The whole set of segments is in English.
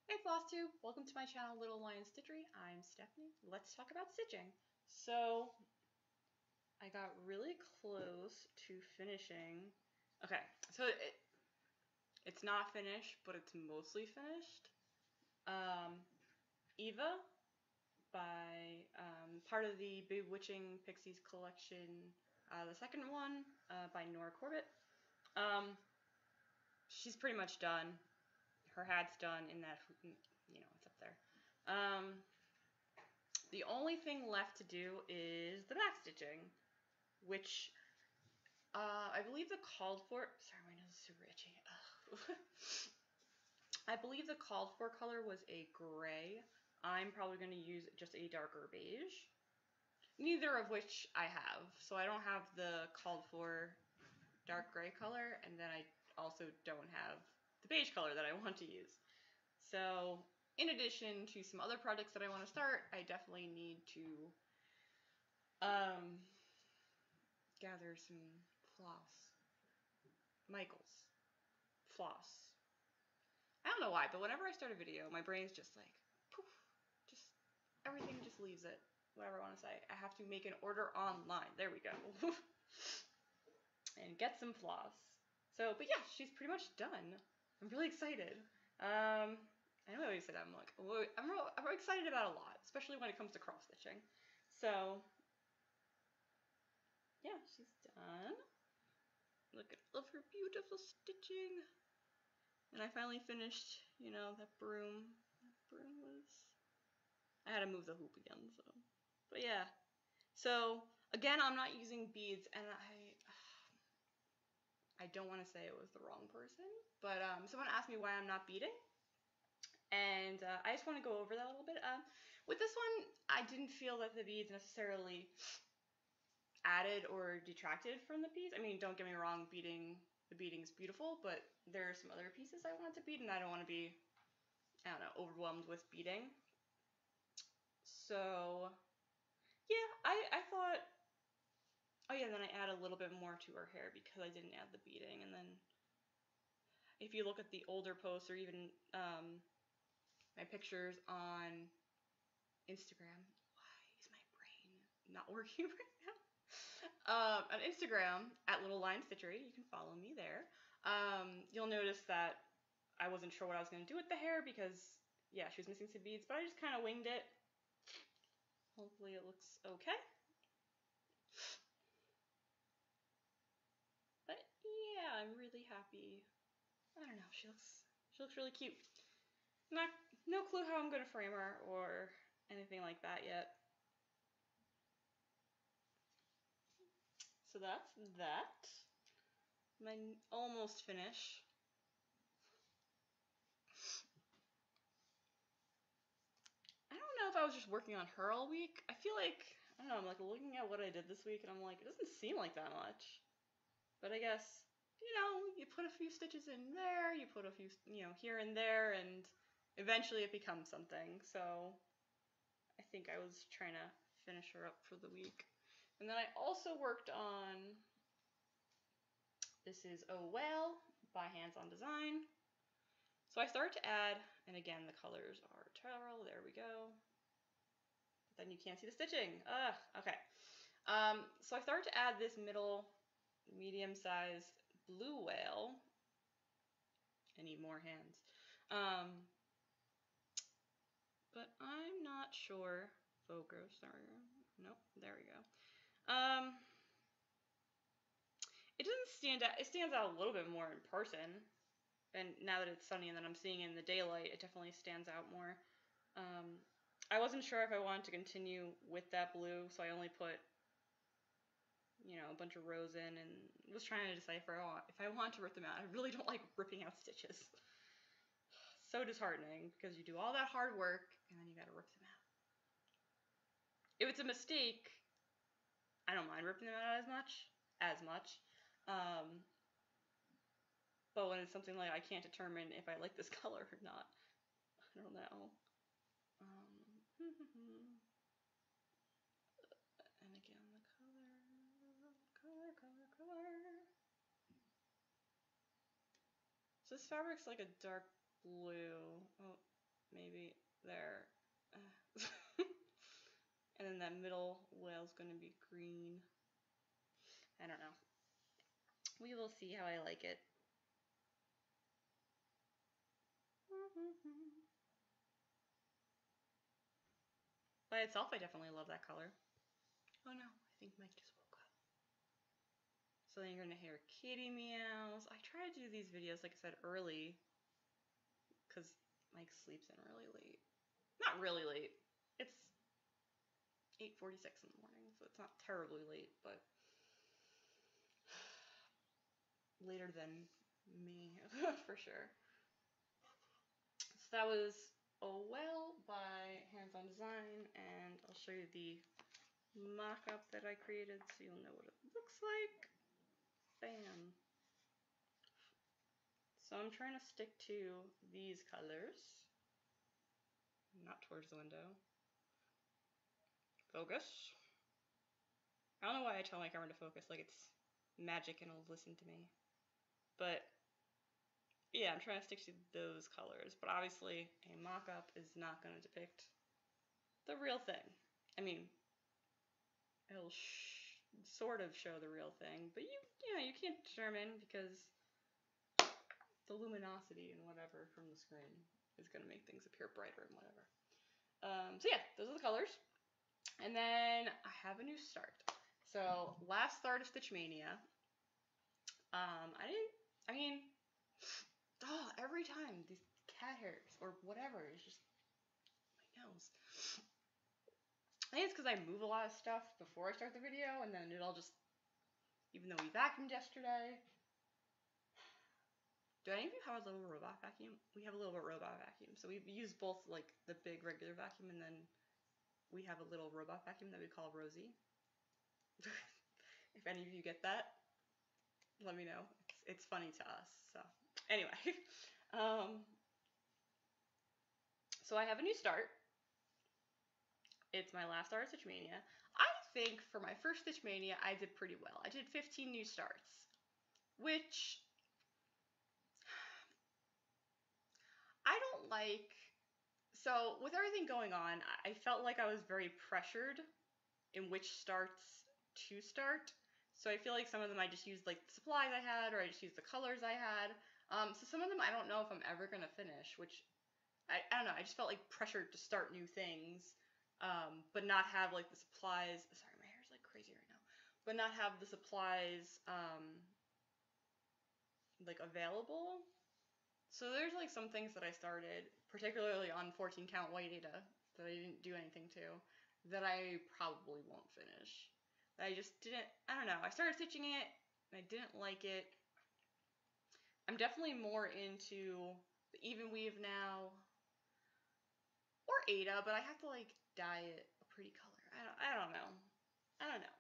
Hey Flosstube, welcome to my channel Little Lion Stitchery. I'm Stephanie. Let's talk about stitching. So I got really close to finishing. Okay, so it's not finished, but it's mostly finished. Eva by part of the Bewitching Pixies collection, the second one by Nora Corbett. She's pretty much done. Her hat's done in that, it's up there. The only thing left to do is the back stitching, which I believe the called for. Sorry, my nose is super itchy. I believe the called for color was a gray. I'm probably going to use just a darker beige, neither of which I have. So I don't have the called for dark gray color, and then I also don't have the beige color that I want to use. So in addition to some other projects that I want to start, I definitely need to gather some floss. Michael's floss. I don't know why, but whenever I start a video, my brain's just like, poof, just everything just leaves it. Whatever I want to say. I have to make an order online. There we go. And get some floss. So, but yeah, she's pretty much done. I'm really excited. I know I always say that. I'm like, I'm excited about a lot, especially when it comes to cross stitching. So, yeah, she's done. Look at all of her beautiful stitching. And I finally finished, that broom. That broom was... I had to move the hoop again, so... But yeah. So, again, I'm not using beads, and I don't want to say it was the wrong person, but someone asked me why I'm not beading. And I just want to go over that a little bit. With this one, I didn't feel that the beads necessarily added or detracted from the piece. I mean, don't get me wrong, the beading's beautiful, but there are some other pieces I want to bead, and I don't want to be, overwhelmed with beading. So, yeah, I thought, oh yeah, then I add a little bit more to her hair because I didn't add the beading, and then if you look at the older posts or even my pictures on Instagram, why is my brain not working right now? On Instagram, at littlelionstitchery, you can follow me there. You'll notice that I wasn't sure what I was going to do with the hair because, yeah, she was missing some beads, but I just kind of winged it. Hopefully it looks okay. But yeah, I'm really happy. I don't know, she looks really cute. No clue how I'm going to frame her or anything like that yet. So that's that. My almost finish. I don't know if I was just working on her all week. I feel like, I don't know, I'm like looking at what I did this week and I'm like, it doesn't seem like that much. But I guess, you put a few stitches in there, you put a few, here and there, and eventually it becomes something. So I think I was trying to finish her up for the week. And then I also worked on, this is Oh Well by Hands On Design. So I started to add, and again, the colors are terrible, there we go. But then you can't see the stitching. Okay. So I started to add this middle, medium-sized blue whale. I need more hands. But I'm not sure. Focus, sorry. Nope, there we go. It doesn't stand out. It stands out a little bit more in person. And now that it's sunny and that I'm seeing it in the daylight, it definitely stands out more. I wasn't sure if I wanted to continue with that blue, so I only put, a bunch of rows in and was trying to decipher if I want to rip them out. I really don't like ripping out stitches. So disheartening because you do all that hard work and then you gotta rip them out. If it's a mistake, I don't mind ripping them out as much. But when it's something like I can't determine if I like this color or not, I don't know. And again, the color. So this fabric's like a dark blue. Oh, there. And then that middle whale's going to be green. I don't know. We will see how I like it. By itself, I definitely love that color. Oh no, I think Mike just woke up. So then you're going to hear kitty meows. I try to do these videos, like I said, early, because Mike sleeps in really late. Not really late. It's 8:46 in the morning, so it's not terribly late, but later than me, for sure. So that was a whale by Hands On Design, and I'll show you the mock-up that I created so you'll know what it looks like. Bam. So I'm trying to stick to these colors, not towards the window. Focus. I don't know why I tell my camera to focus, like it's magic and it'll listen to me. But yeah, I'm trying to stick to those colors, but obviously a mock-up is not going to depict the real thing. I mean, it'll sort of show the real thing, but you can't determine because the luminosity and whatever from the screen is going to make things appear brighter and whatever. So yeah, those are the colors. And then I have a new start. So last start of Stitch Mania, every time these cat hairs or whatever is just my nose. I think it's because I move a lot of stuff before I start the video, and then it'll just, even though we vacuumed yesterday. Do any of you have a little robot vacuum? We have a little robot vacuum. So we use both like the big regular vacuum, and then we have a little robot vacuum that we call Rosie. If any of you get that, let me know. It's funny to us. So anyway, so I have a new start. It's my last start of Stitch Mania. I think for my first Stitch Mania, I did pretty well. I did 15 new starts, which I don't like. So with everything going on, I felt like I was very pressured in which starts to start. So I feel like some of them I just used like the supplies I had, or I just used the colors I had. So some of them I don't know if I'm ever gonna finish, which I don't know. I just felt like pressured to start new things, but not have like the supplies. Sorry, my hair's like crazy right now. But not have the supplies like available. So there's like some things that I started, particularly on 14 count white Ada, that I didn't do anything to, that I probably won't finish. I just didn't, I don't know, I started stitching it, and I didn't like it. I'm definitely more into the even weave now, or Ada, but I have to like dye it a pretty color. I don't know. I don't know.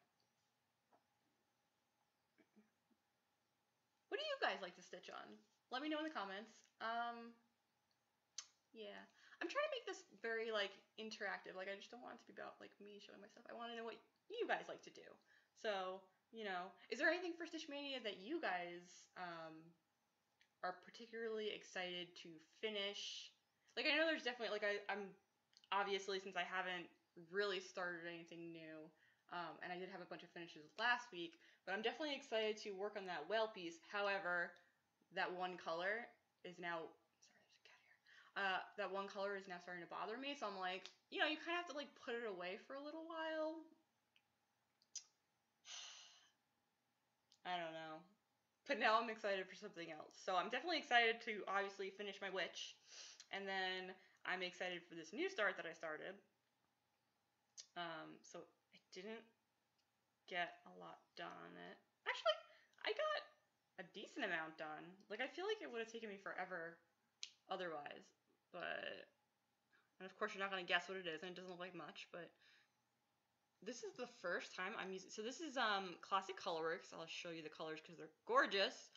What do you guys like to stitch on? Let me know in the comments. Yeah. I'm trying to make this very like interactive. Like I just don't want it to be about like me showing my stuff. I want to know what you guys like to do. So, is there anything for Stitch Mania that you guys are particularly excited to finish? Like I know there's definitely like I'm obviously, since I haven't really started anything new, and I did have a bunch of finishes last week, but I'm definitely excited to work on that whale piece. However, that one color is now, sorry, there's a cat here. That one color is now starting to bother me, so I'm like, you kind of have to like put it away for a little while. I don't know. But now I'm excited for something else. So I'm definitely excited to obviously finish my witch, and then I'm excited for this new start that I started. So I didn't get a lot done on it. Actually, I got a decent amount done. Like, I feel like it would have taken me forever otherwise. But, and of course you're not going to guess what it is, and it doesn't look like much, but this is the first time I'm using, so this is Classic Colorworks. I'll show you the colors because they're gorgeous.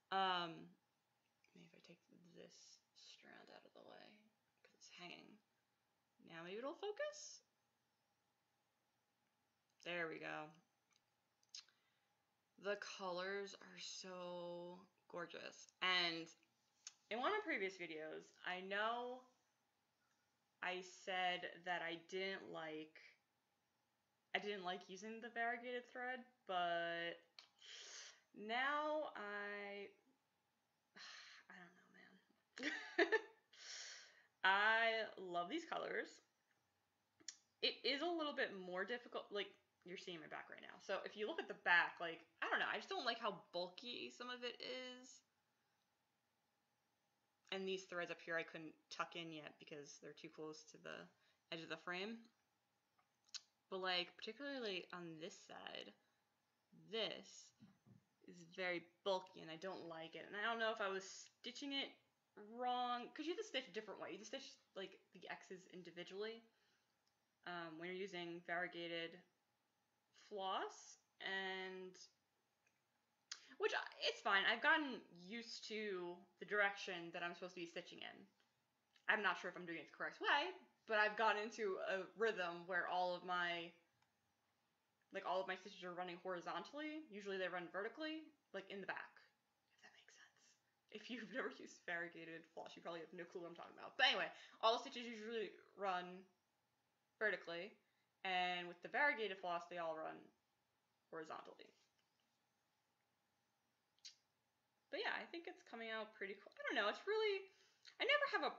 Maybe if I take this strand out of the way, because it's hanging. Now maybe it'll focus? There we go. The colors are so gorgeous. And in one of the previous videos, I know I said that I didn't like using the variegated thread, but now I don't know, man. I love these colors. It is a little bit more difficult, like, you're seeing my back right now. So if you look at the back, like, I don't know, I just don't like how bulky some of it is. And these threads up here I couldn't tuck in yet because they're too close to the edge of the frame. But like, particularly on this side, this is very bulky and I don't like it. And I don't know if I was stitching it wrong, because you have to stitch a different way. You have to stitch like the X's individually when you're using variegated floss, and which it's fine. I've gotten used to the direction that I'm supposed to be stitching in. I'm not sure if I'm doing it the correct way, but I've gotten into a rhythm where all of my stitches are running horizontally. Usually they run vertically, like in the back, if that makes sense. If you've never used variegated floss, you probably have no clue what I'm talking about. But anyway, all the stitches usually run vertically, and with the variegated floss, they all run horizontally. But yeah, I think it's coming out pretty cool. I don't know, it's really, I never have a,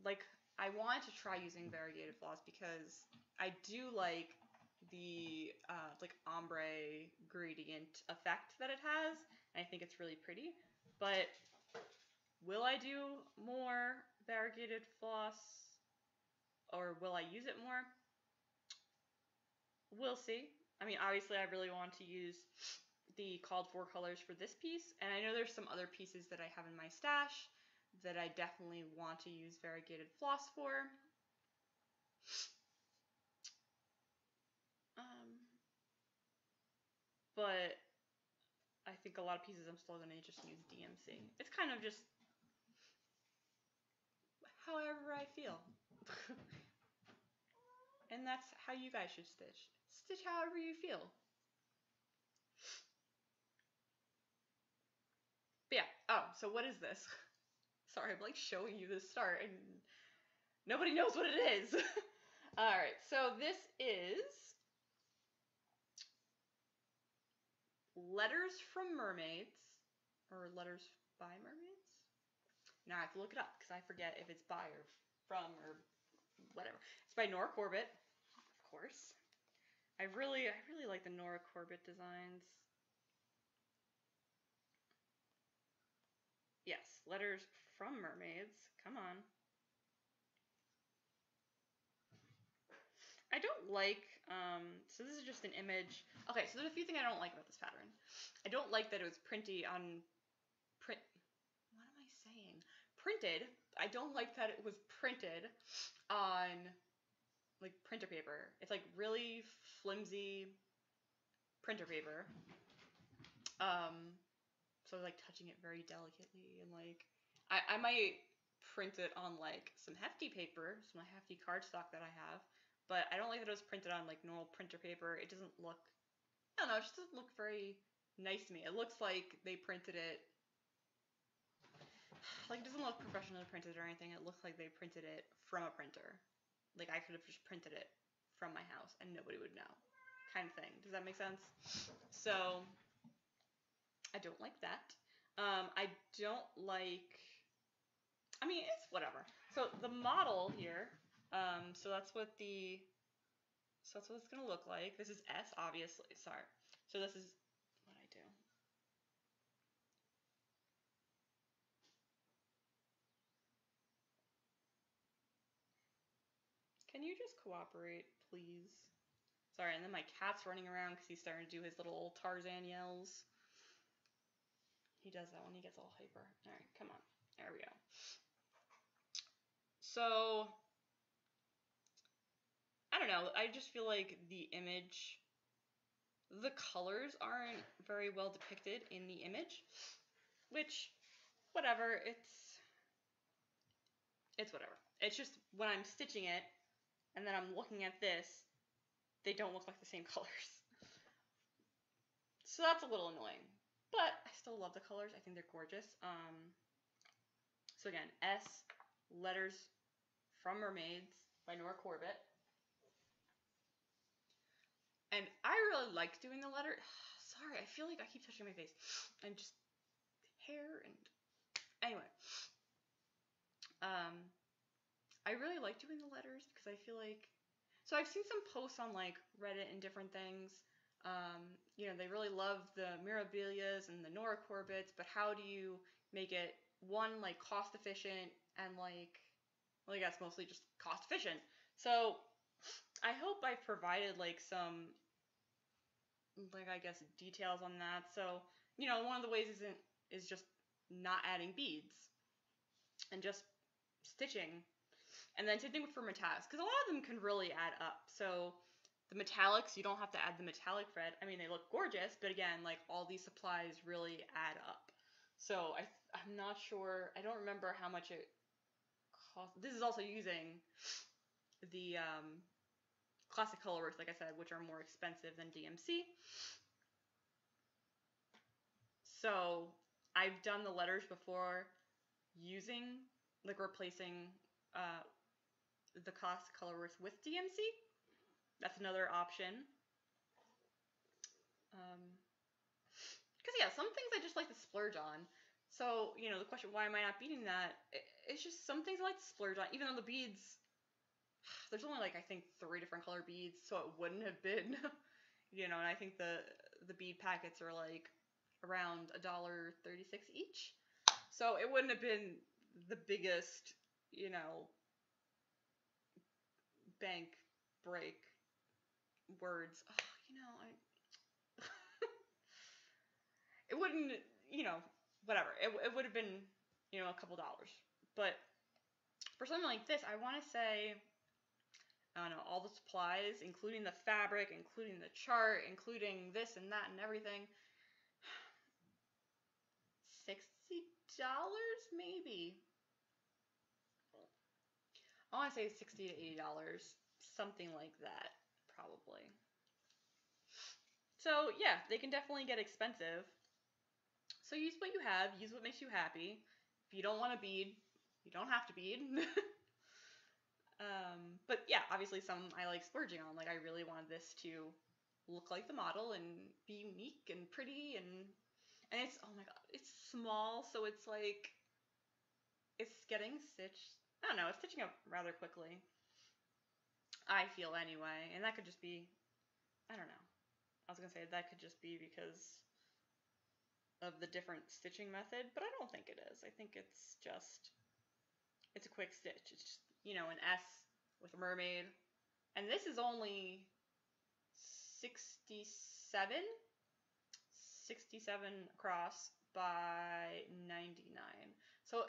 like, I wanted to try using variegated floss because I do like the like ombre gradient effect that it has, and I think it's really pretty. But will I do more variegated floss, or will I use it more? We'll see. I mean, obviously I really want to use the called for colors for this piece, and I know there's some other pieces that I have in my stash that I definitely want to use variegated floss for. But I think a lot of pieces I'm still going to just use DMC. It's kind of just however I feel. And that's how you guys should stitch. Stitch however you feel. But yeah, oh, so what is this? Sorry, I'm like showing you the start and nobody knows what it is. Alright, so this is Letters from Mermaids, or Letters by Mermaids? Now I have to look it up because I forget if it's by or from or whatever. It's by Nora Corbett, of course. I really like the Nora Corbett designs. Yes, Letters from Mermaids. Come on. I don't like, so this is just an image. Okay, so there's a few things I don't like about this pattern. I don't like that it was printed. What am I saying? Printed. I don't like that it was printed on like printer paper. It's like really flimsy printer paper. So I was like touching it very delicately, and like I might print it on like some hefty paper, some hefty cardstock that I have, but I don't like that it was printed on like normal printer paper. It doesn't look, I don't know, it just doesn't look very nice to me. It looks like they printed it, like it doesn't look professionally printed or anything. It looks like they printed it from a printer. Like I could have just printed it from my house and nobody would know, kind of thing. Does that make sense? So I don't like that. I don't like, I mean, it's whatever. So the model here, so that's what it's going to look like. This is S, obviously. Sorry. So this is what I do. Can you just cooperate, please? Sorry, and then my cat's running around because he's starting to do his little Tarzan yells. He does that when he gets all hyper. All right, come on. There we go. So, I don't know. I just feel like the image, the colors aren't very well depicted in the image, which, whatever, it's whatever. It's just when I'm stitching it and then I'm looking at this, they don't look like the same colors. So that's a little annoying, but I still love the colors. I think they're gorgeous. So again, S, Letters from Mermaids. by Nora Corbett. And I really liked doing the letter. Sorry, I feel like I keep touching my face. And just hair and... Anyway. I really like doing the letters because I feel like... So I've seen some posts on like Reddit and different things. You know, they really love the Mirabilias and the Nora Corbett's, but how do you make it, one, like cost efficient and like, well, I guess mostly just cost efficient. So I hope I've provided like some, like, I guess, details on that. So, you know, one of the ways is just not adding beads and just stitching. And then same thing for metallics, because a lot of them can really add up. So the metallics, you don't have to add the metallic thread. I mean, they look gorgeous, but again, like all these supplies really add up. So I'm not sure, I don't remember how much it cost. This is also using the classic colorworks, like I said, which are more expensive than DMC. So I've done the letters before using, like, replacing the classic colorworks with DMC. That's another option. Because, yeah, some things I just like to splurge on. So, you know, the question, why am I not beading that? It's just some things I like to splurge on, even though the beads, there's only, like, I think 3 different color beads, so it wouldn't have been, you know, and I think the bead packets are, like, around $1.36 each. So it wouldn't have been the biggest, you know, bank break words. Oh, you know, it wouldn't, you know, whatever. It would have been, you know, a couple dollars. But for something like this, I want to say, I don't know, all the supplies, including the fabric, including the chart, including this and that and everything, $60 maybe. I want to say $60 to $80, something like that, probably. So yeah, they can definitely get expensive. So use what you have, use what makes you happy. If you don't want to bead, you don't have to bead. But yeah, obviously some I like splurging on. Like, I really wanted this to look like the model and be unique and pretty, and it's, oh my god, it's small, so it's like, it's getting stitched. I don't know, it's stitching up rather quickly, I feel, anyway. And that could just be, I don't know. I was gonna say that could just be because of the different stitching method, but I don't think it is. I think it's just, it's a quick stitch. It's just, you know, an S with a mermaid. And this is only 67 across by 99. So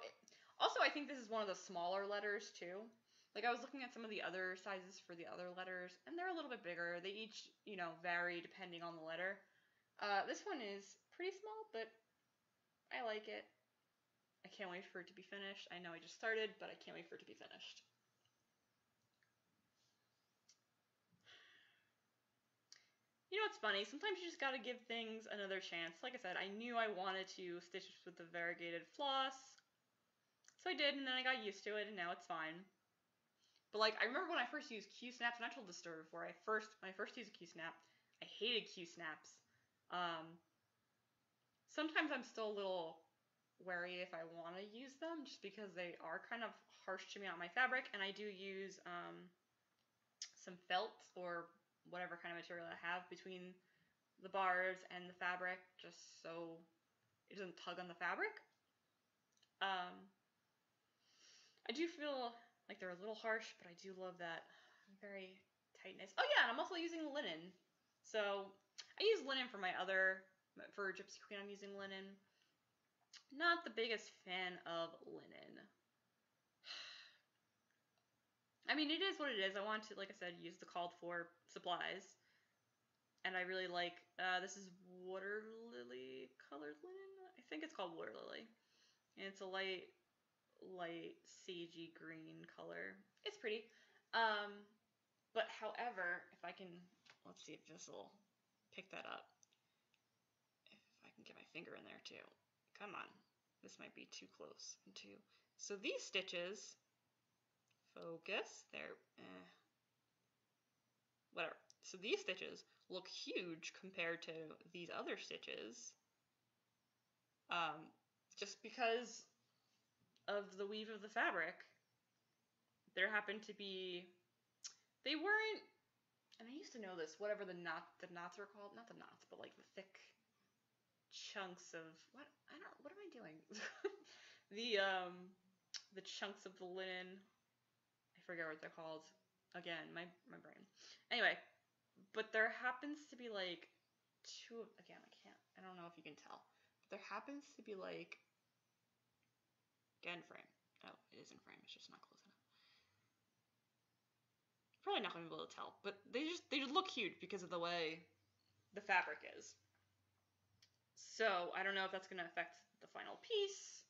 also, I think this is one of the smaller letters too. Like, I was looking at some of the other sizes for the other letters, and they're a little bit bigger. They each, you know, vary depending on the letter. This one is pretty small, but I like it. I can't wait for it to be finished. I know I just started, but I can't wait for it to be finished. You know what's funny? Sometimes you just gotta give things another chance. Like I said, I knew I wanted to stitch with the variegated floss, so I did, and then I got used to it, and now it's fine. But like, I remember when I first used Q-snaps, and I told this story before. When I first used a Q-snap, I hated Q-snaps. Sometimes I'm still a little wary if I want to use them, just because they are kind of harsh to me on my fabric, and I do use some felt or whatever kind of material I have between the bars and the fabric, just so it doesn't tug on the fabric. I do feel like they're a little harsh, but I do love that very tightness. Oh yeah, and I'm also using linen. So I use linen for for Gypsy Queen, I'm using linen. Not the biggest fan of linen. I mean, it is what it is. I want to, like I said, use the called for supplies. And I really like, this is water lily colored linen. I think it's called water lily. And it's a light sagey green color. It's pretty. But however, if I can, let's see if this will pick that up. If I can get my finger in there too. Come on. This might be too close. So these stitches, if Focus. There. Whatever. So these stitches look huge compared to these other stitches. Just because of the weave of the fabric. There happened to be, they weren't, and I used to know this, whatever the knots are called, not the knots, but like the thick chunks of, what am I doing? The chunks of the linen, I forget what they're called. Again, my brain. Anyway, but there happens to be like two, again, I don't know if you can tell, but there happens to be like, again, frame. Oh, it is in frame, it's just not close enough. Probably not going to be able to tell, but they just look huge because of the way the fabric is. So I don't know if that's going to affect the final piece.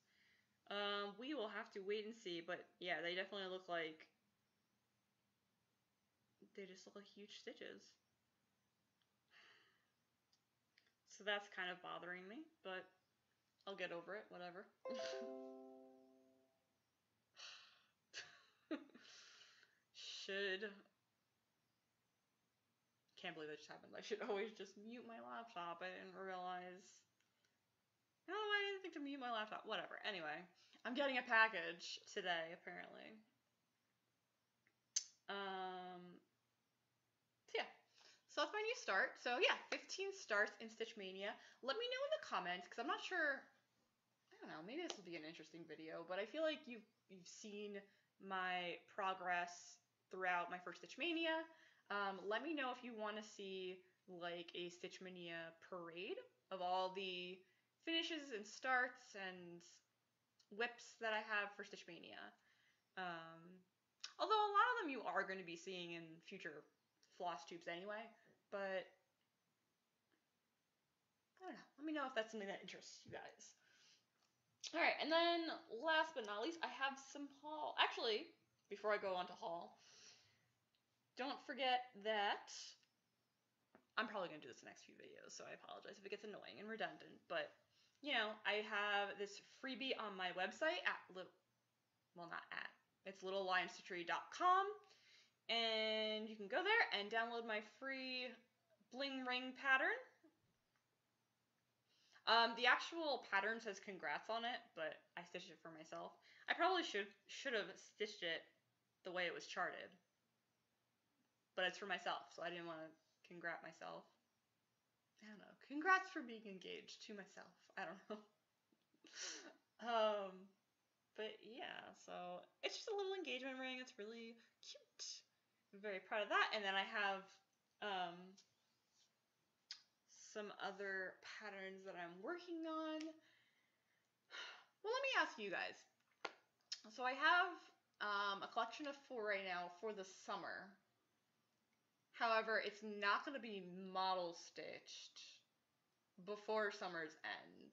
We will have to wait and see, but yeah, they definitely look like, they just look like huge stitches. So that's kind of bothering me, but I'll get over it, whatever. Can't believe that just happened. I should always just mute my laptop. I didn't realize. I don't know why I didn't think to mute my laptop. Whatever. Anyway, I'm getting a package today, apparently. So yeah. So that's my new start. So yeah, 15 starts in Stitch Mania. Let me know in the comments, because I'm not sure. I don't know. Maybe this will be an interesting video, but I feel like you've seen my progress throughout my first Stitch Mania. Let me know if you want to see like a Stitch Mania parade of all the finishes and starts and whips that I have for Stitch Mania. Although a lot of them you are going to be seeing in future Flosstubes anyway, but I don't know. Let me know if that's something that interests you guys. Alright, and then last but not least, I have some haul. Actually, before I go on to haul, don't forget that I'm probably going to do this in the next few videos, so I apologize if it gets annoying and redundant, but, you know, I have this freebie on my website at, it's littlelionstitchery.com, and you can go there and download my free Bling ring pattern. The actual pattern says congrats on it, but I stitched it for myself. I probably should have stitched it the way it was charted, but it's for myself, so I didn't want to congrat myself. I don't know. Congrats for being engaged to myself. I don't know. But yeah, so it's just a little engagement ring. It's really cute. I'm very proud of that. And then I have some other patterns that I'm working on. Well, let me ask you guys. So I have a collection of 4 right now for the summer. However, it's not going to be model stitched before summer's end.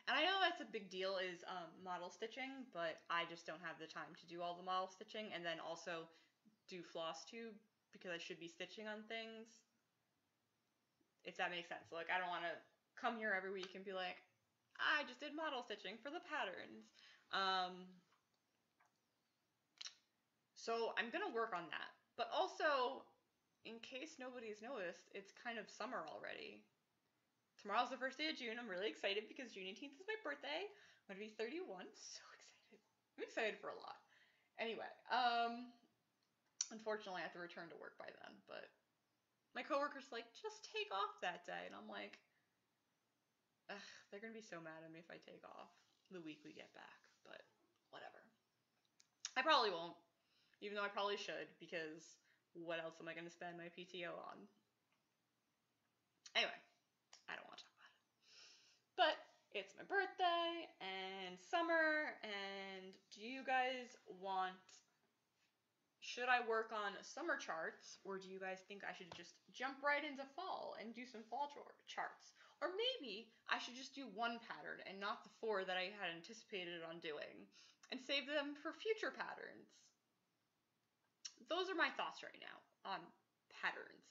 And I know that's a big deal is model stitching, but I just don't have the time to do all the model stitching and then also do Flosstube because I should be stitching on things. If that makes sense. Like, I don't want to come here every week and be like, I just did model stitching for the patterns. So I'm going to work on that. But also, in case nobody's noticed, it's kind of summer already. Tomorrow's the first day of June. I'm really excited because June 18th is my birthday. I'm going to be 31. So excited. I'm excited for a lot. Anyway, unfortunately I have to return to work by then, but my coworker's like, just take off that day. And I'm like, ugh, they're going to be so mad at me if I take off the week we get back, but whatever. I probably won't, even though I probably should, because what else am I going to spend my PTO on? Anyway, I don't want to talk about it. But it's my birthday and summer, and do you guys want, should I work on summer charts, or do you guys think I should just jump right into fall and do some fall charts? Or maybe I should just do one pattern and not the 4 that I had anticipated on doing, and save them for future patterns. Those are my thoughts right now on patterns.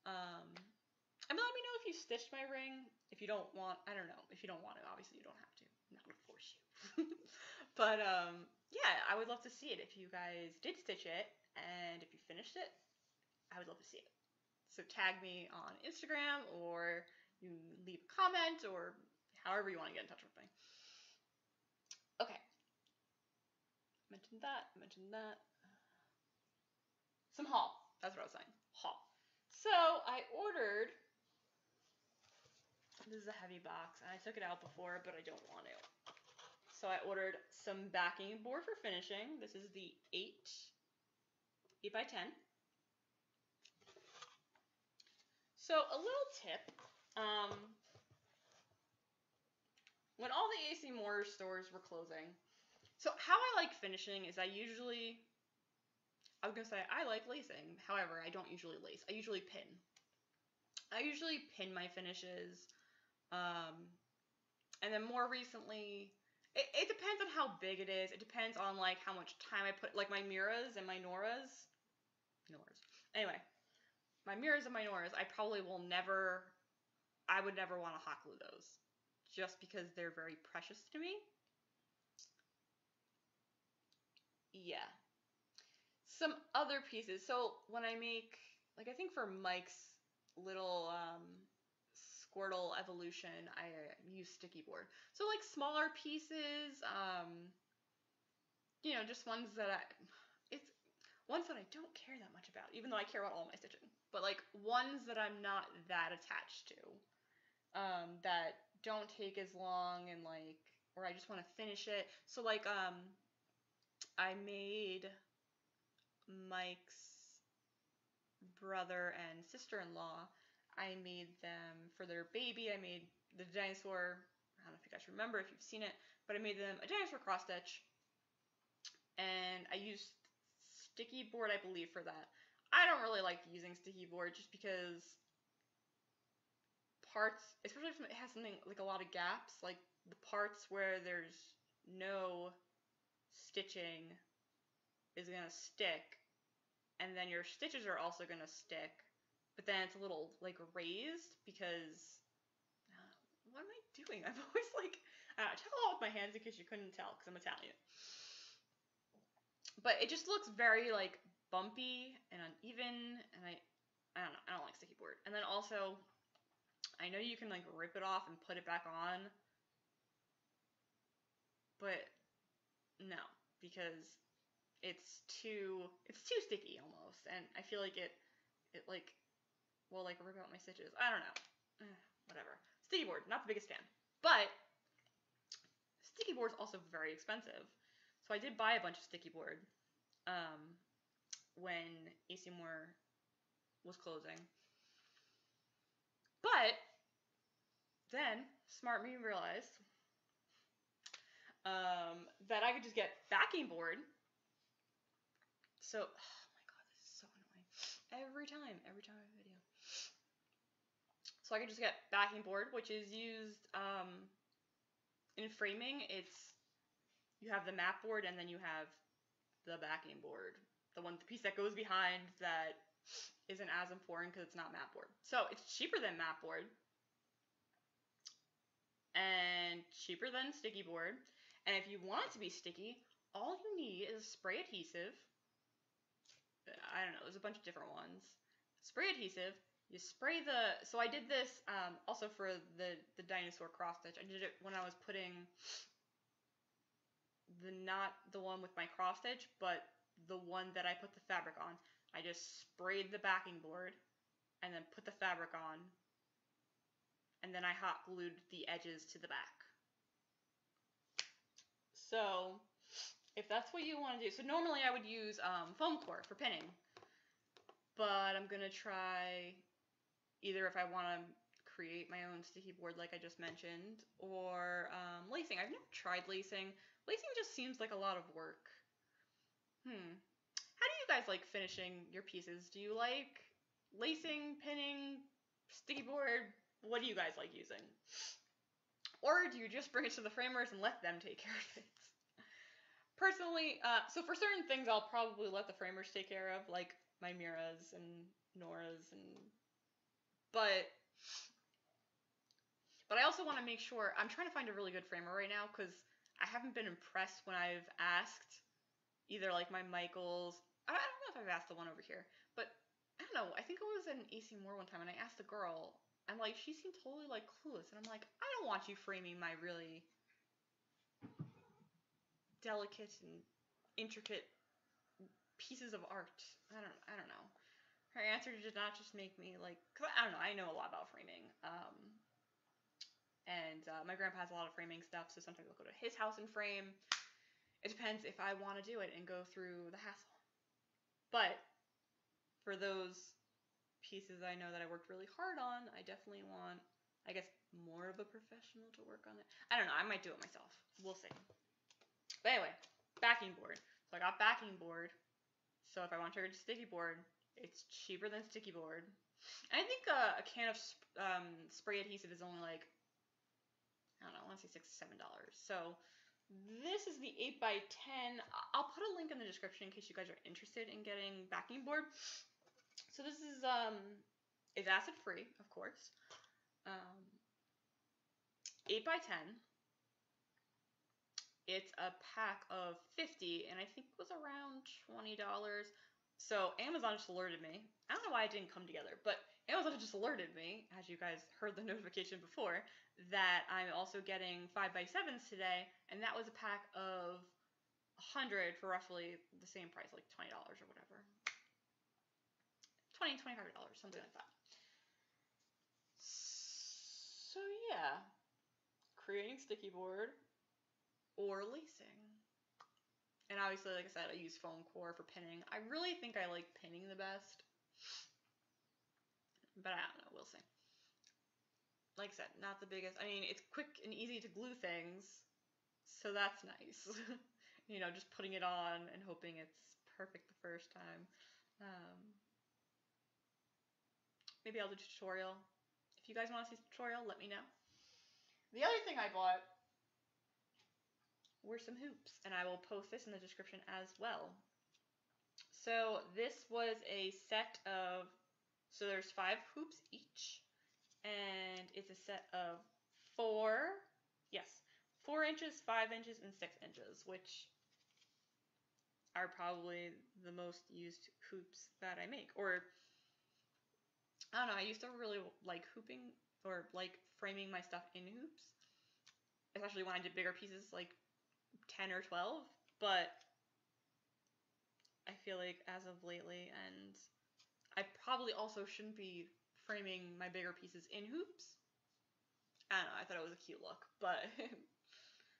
And let me know if you stitched my ring. If you don't want, I don't know. If you don't want to, obviously you don't have to. not gonna force you. But yeah, I would love to see it if you guys did stitch it, and if you finished it, I would love to see it. So tag me on Instagram, or you leave a comment, or however you want to get in touch with me. Okay. Mentioned that. Some haul. That's what I was saying. Haul. So I ordered, this is a heavy box, and I took it out before, but I don't want to. So I ordered some backing board for finishing. This is the 8 by 10. So a little tip, when all the AC Moore stores were closing, so how I like finishing is I was gonna say I like lacing, however, I don't usually lace, I usually pin. I usually pin my finishes, and then more recently, it depends on how big it is. It depends on like how much time I put, like my Miras and my Noras. Anyway, my Miras and my Noras, I would never want to hot glue those, just because they're very precious to me. Yeah. Some other pieces. So when I make, like I think for Mike's little Squirtle evolution, I use sticky board. So like smaller pieces, you know, just ones that I don't care that much about, even though I care about all my stitching. But like ones that I'm not that attached to, that don't take as long, and like, or I just want to finish it. So like, I made Mike's brother and sister-in-law, I made them for their baby. I made the dinosaur, I don't know if you guys remember, if you've seen it, but I made them a dinosaur cross stitch, and I used sticky board, I believe, for that. I don't really like using sticky board just because parts, especially if it has something like a lot of gaps, like the parts where there's no stitching is gonna stick, and then your stitches are also gonna stick, but then it's a little like raised because what am I doing? I'm always like, I talk a lot with my hands in case you couldn't tell because I'm Italian. But it just looks very like bumpy and uneven, and I don't know, I don't like sticky board. And then also, I know you can like rip it off and put it back on, but no, because it's too sticky almost, and I feel like it like will like rip out my stitches. I don't know. Whatever. Sticky board, not the biggest fan. But sticky board is also very expensive. So I did buy a bunch of sticky board when AC Moore was closing. But then smart me realized that I could just get backing board. So, oh my god, this is so annoying. Every time I have a video. So I could just get backing board, which is used in framing. You have the mat board, and then you have the backing board, the piece that goes behind that isn't as important because it's not mat board. So it's cheaper than mat board and cheaper than sticky board. And if you want it to be sticky, all you need is spray adhesive. I don't know, there's a bunch of different ones. Spray adhesive. You spray so I did this also for the dinosaur cross stitch. I did it when I was putting not the one with my cross stitch, but the one that I put the fabric on. I just sprayed the backing board and then put the fabric on, and then I hot glued the edges to the back. So if that's what you want to do, so normally I would use foam core for pinning, but I'm gonna try either if I want to create my own sticky board like I just mentioned, or lacing. I've never tried lacing. Lacing just seems like a lot of work. How do you guys like finishing your pieces? Do you like lacing, pinning, sticky board? What do you guys like using? Or do you just bring it to the framers and let them take care of it? Personally, so for certain things I'll probably let the framers take care of, like my Miras and Noras, but But I also want to make sure, I'm trying to find a really good framer right now because I haven't been impressed when I've asked either like my Michaels, I don't know if I've asked the one over here, but I don't know, I think it was in AC Moore one time and I asked the girl, and like she seemed totally like clueless, and I'm like, I don't want you framing my really delicate and intricate pieces of art. I don't know. Her answer did not just make me like, cause I don't know, I know a lot about framing. And my grandpa has a lot of framing stuff, so sometimes I'll go to his house and frame. It depends if I want to do it and go through the hassle. But for those pieces I know that I worked really hard on, I definitely want, I guess, more of a professional to work on it. I don't know, I might do it myself. We'll see. But anyway, backing board. So I got backing board. So if I want to turn it to sticky board, it's cheaper than sticky board. And I think a can of spray adhesive is only like, I don't know, I want to say $6 to $7. So this is the 8x10. I'll put a link in the description in case you guys are interested in getting backing board. So this is acid free, of course. 8x10. It's a pack of 50, and I think it was around $20. So Amazon just alerted me. I don't know why it didn't come together, but Amazon just alerted me, as you guys heard the notification before, that I'm also getting 5x7s today, and that was a pack of 100 for roughly the same price, like $20 or whatever. $20, $25, something like that. So yeah, creating sticky board or lacing. And obviously, like I said, I use foam core for pinning. I really think I like pinning the best. But I don't know, we'll see. Like I said, not the biggest. I mean, it's quick and easy to glue things, so that's nice. You know, just putting it on and hoping it's perfect the first time. Maybe I'll do a tutorial. If you guys want to see a tutorial, let me know. The other thing I bought were some hoops, and I will post this in the description as well. So this was a set of, so there's 5 hoops each, and it's a set of 4 inches, 5 inches, and 6 inches, which are probably the most used hoops that I make. Or, I don't know, I used to really like hooping, or like framing my stuff in hoops, especially when I did bigger pieces, like 10 or 12, but I feel like as of lately, and I probably also shouldn't be framing my bigger pieces in hoops. I don't know, I thought it was a cute look, but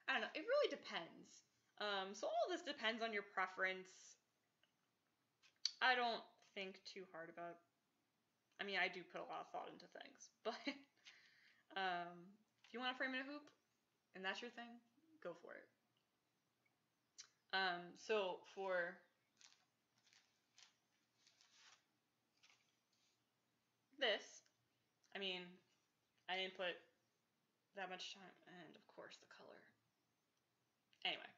I don't know, it really depends. So all this depends on your preference. I don't think too hard about, I mean, I do put a lot of thought into things, but if you want to frame in a hoop, and that's your thing, go for it. So for this, I mean, I didn't put that much time, and of course the color. Anyway,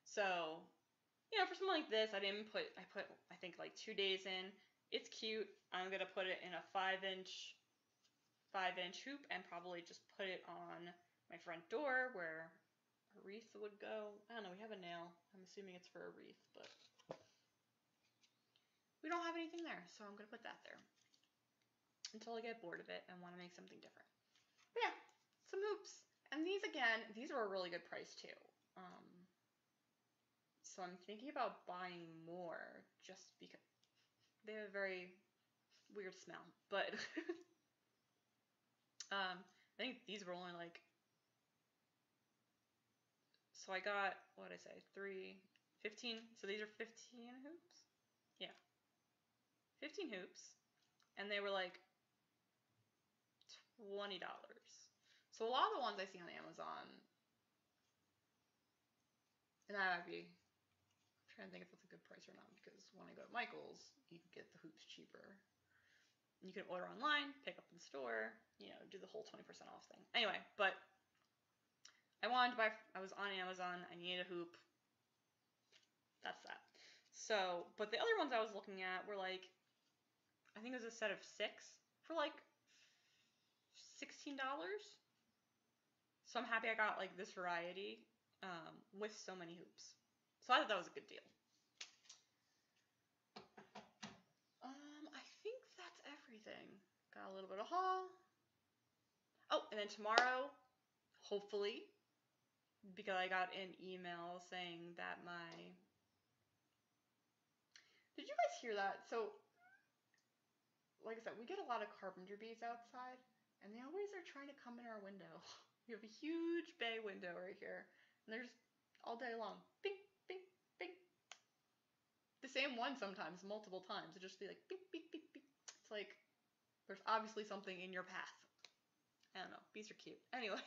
so, you know, for something like this, I put, I think, like 2 days in. It's cute. I'm going to put it in a 5-inch hoop and probably just put it on my front door where a wreath would go. I don't know, we have a nail. I'm assuming it's for a wreath, but we don't have anything there, so I'm going to put that there until I get bored of it and want to make something different. But yeah, some hoops. And these, again, these are a really good price too. So I'm thinking about buying more just because they have a very weird smell. But I think these were only like, so I got, what did I say, 15. So these are 15 hoops? Yeah. 15 hoops. And they were like $20. So a lot of the ones I see on Amazon, and that might be, I'm trying to think if that's a good price or not, because when I go to Michael's, you can get the hoops cheaper. You can order online, pick up in the store, you know, do the whole 20% off thing. Anyway, but I wanted to buy, I was on Amazon, I needed a hoop. That's that. So, but the other ones I was looking at were like, I think it was a set of 6 for like $16. So I'm happy I got like this variety with so many hoops. So I thought that was a good deal. I think that's everything. Got a little bit of haul. Oh, and then tomorrow, hopefully, because I got an email saying that Did you guys hear that? So, like I said, we get a lot of carpenter bees outside, and they always are trying to come in our window. We have a huge bay window right here, and there's all day long, bing, bing, bing. The same one sometimes, multiple times. It'll just be like, bing, bing, bing, bing. It's like, there's obviously something in your path. I don't know, bees are cute. Anyway,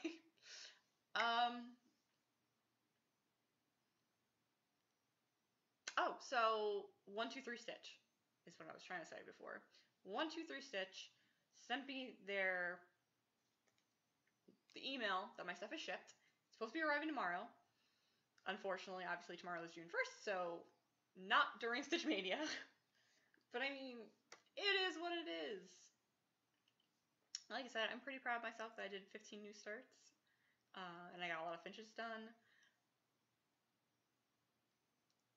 oh, so 123 Stitch is what I was trying to say before. 123 Stitch sent me the email that my stuff is shipped. It's supposed to be arriving tomorrow. Unfortunately, obviously tomorrow is June 1st, so not during Stitch Mania. But I mean, it is what it is. Like I said, I'm pretty proud of myself that I did 15 new starts. And I got a lot of finches done.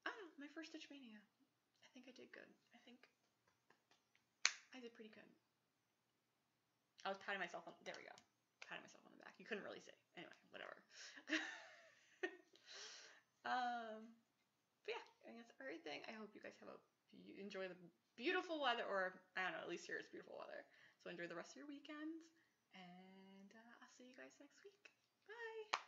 I don't know, my first Stitch Mania. I think I did good. I think I did pretty good. I was patting myself on, there we go. Patting myself on the back. You couldn't really see. Anyway, whatever. But yeah, I think that's everything. I hope you guys enjoy the beautiful weather, or I don't know, at least here it's beautiful weather. So enjoy the rest of your weekends, and I'll see you guys next week. Bye!